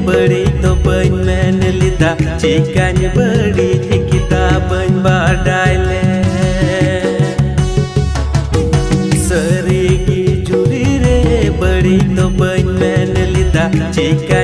बड़ी तो बन मैन लिदा चिकन बड़ी चिकिता बन बाडाइले सरी की जुरी रे बड़ी तो बन मैन लिदा चिकन